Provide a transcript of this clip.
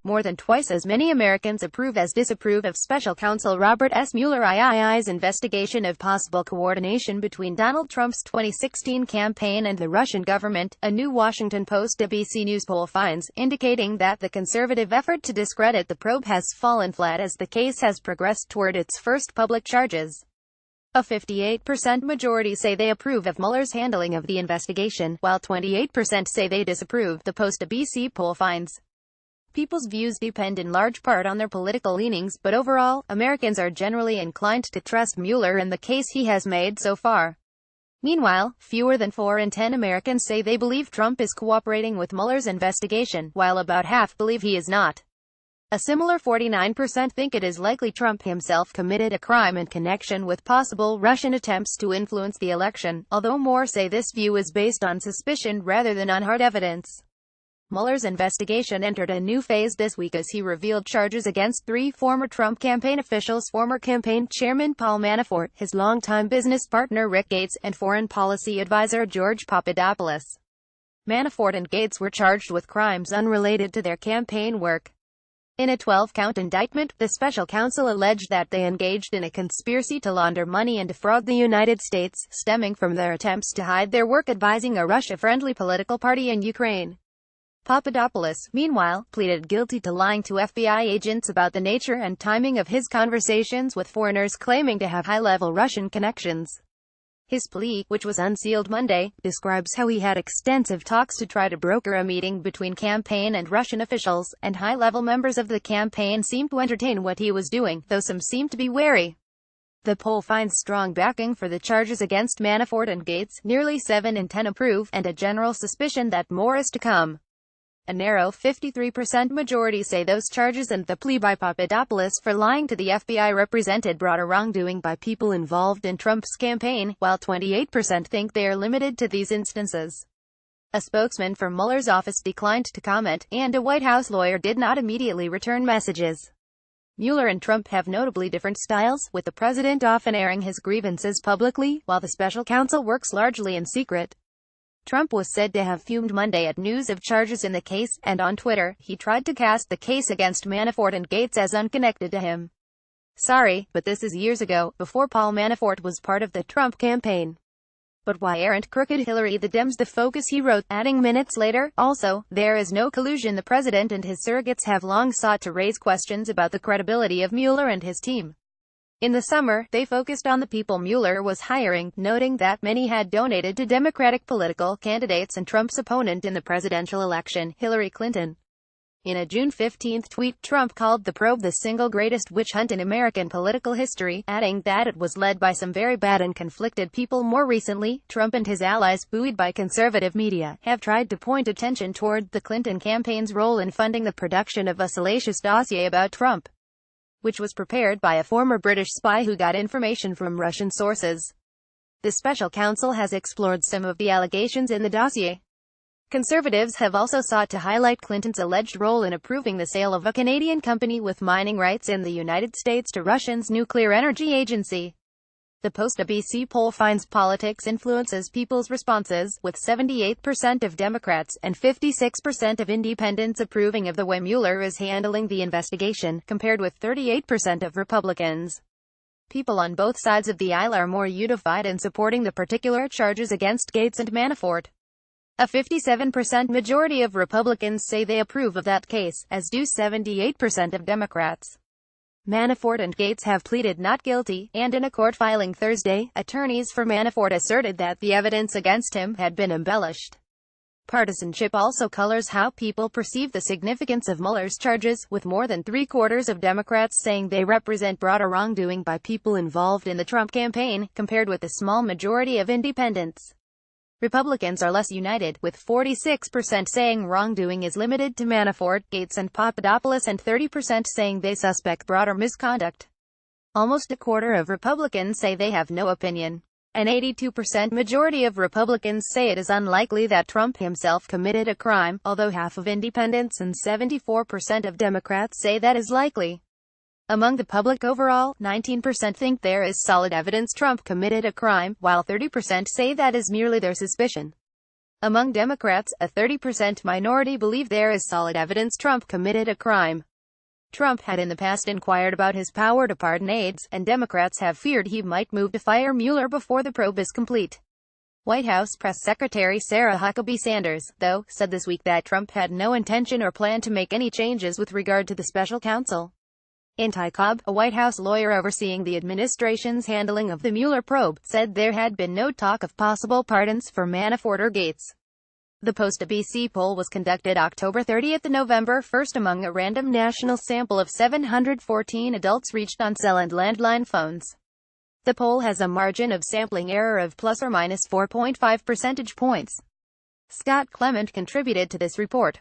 More than twice as many Americans approve as disapprove of Special Counsel Robert S. Mueller's investigation of possible coordination between Donald Trump's 2016 campaign and the Russian government, a new Washington Post-ABC News poll finds, indicating that the conservative effort to discredit the probe has fallen flat as the case has progressed toward its first public charges. A 58% majority say they approve of Mueller's handling of the investigation, while 28% say they disapprove, the Post-ABC poll finds. People's views depend in large part on their political leanings, but overall, Americans are generally inclined to trust Mueller and the case he has made so far. Meanwhile, fewer than 4 in 10 Americans say they believe Trump is cooperating with Mueller's investigation, while about half believe he is not. A similar 49% think it is likely Trump himself committed a crime in connection with possible Russian attempts to influence the election, although more say this view is based on suspicion rather than on hard evidence. Mueller's investigation entered a new phase this week as he revealed charges against 3 former Trump campaign officials: former campaign chairman Paul Manafort, his longtime business partner Rick Gates, and foreign policy advisor George Papadopoulos. Manafort and Gates were charged with crimes unrelated to their campaign work. In a 12-count indictment, the special counsel alleged that they engaged in a conspiracy to launder money and defraud the United States, stemming from their attempts to hide their work advising a Russia-friendly political party in Ukraine. Papadopoulos, meanwhile, pleaded guilty to lying to FBI agents about the nature and timing of his conversations with foreigners claiming to have high-level Russian connections. His plea, which was unsealed Monday, describes how he had extensive talks to try to broker a meeting between campaign and Russian officials, and high-level members of the campaign seemed to entertain what he was doing, though some seemed to be wary. The poll finds strong backing for the charges against Manafort and Gates, nearly 7 in 10 approve, and a general suspicion that more is to come. A narrow 53% majority say those charges and the plea by Papadopoulos for lying to the FBI represented broader wrongdoing by people involved in Trump's campaign, while 28% think they are limited to these instances. A spokesman for Mueller's office declined to comment, and a White House lawyer did not immediately return messages. Mueller and Trump have notably different styles, with the president often airing his grievances publicly, while the special counsel works largely in secret. Trump was said to have fumed Monday at news of charges in the case, and on Twitter, he tried to cast the case against Manafort and Gates as unconnected to him. Sorry, but this is years ago, before Paul Manafort was part of the Trump campaign. But why aren't crooked Hillary the Dems the focus, he wrote, adding minutes later, also, there is no collusion. The president and his surrogates have long sought to raise questions about the credibility of Mueller and his team. In the summer, they focused on the people Mueller was hiring, noting that many had donated to Democratic political candidates and Trump's opponent in the presidential election, Hillary Clinton. In a June 15 tweet, Trump called the probe the single greatest witch hunt in American political history, adding that it was led by some very bad and conflicted people. More recently, Trump and his allies, buoyed by conservative media, have tried to point attention toward the Clinton campaign's role in funding the production of a salacious dossier about Trump, which was prepared by a former British spy who got information from Russian sources. The special counsel has explored some of the allegations in the dossier. Conservatives have also sought to highlight Clinton's alleged role in approving the sale of a Canadian company with mining rights in the United States to Russia's nuclear energy agency. The Post-ABC poll finds politics influences people's responses, with 78% of Democrats and 56% of independents approving of the way Mueller is handling the investigation, compared with 38% of Republicans. People on both sides of the aisle are more unified in supporting the particular charges against Gates and Manafort. A 57% majority of Republicans say they approve of that case, as do 78% of Democrats. Manafort and Gates have pleaded not guilty, and in a court filing Thursday, attorneys for Manafort asserted that the evidence against him had been embellished. Partisanship also colors how people perceive the significance of Mueller's charges, with more than 3/4 of Democrats saying they represent broader wrongdoing by people involved in the Trump campaign, compared with a small majority of independents. Republicans are less united, with 46% saying wrongdoing is limited to Manafort, Gates and Papadopoulos, and 30% saying they suspect broader misconduct. Almost a quarter of Republicans say they have no opinion. An 82% majority of Republicans say it is unlikely that Trump himself committed a crime, although half of independents and 74% of Democrats say that is likely. Among the public overall, 19% think there is solid evidence Trump committed a crime, while 30% say that is merely their suspicion. Among Democrats, a 30% minority believe there is solid evidence Trump committed a crime. Trump had in the past inquired about his power to pardon aides, and Democrats have feared he might move to fire Mueller before the probe is complete. White House Press Secretary Sarah Huckabee Sanders, though, said this week that Trump had no intention or plan to make any changes with regard to the special counsel. Intai Cobb, a White House lawyer overseeing the administration's handling of the Mueller probe, said there had been no talk of possible pardons for Manafort or Gates. The Post-ABC poll was conducted October 30 to November 1 among a random national sample of 714 adults reached on cell and landline phones. The poll has a margin of sampling error of plus or minus 4.5 percentage points. Scott Clement contributed to this report.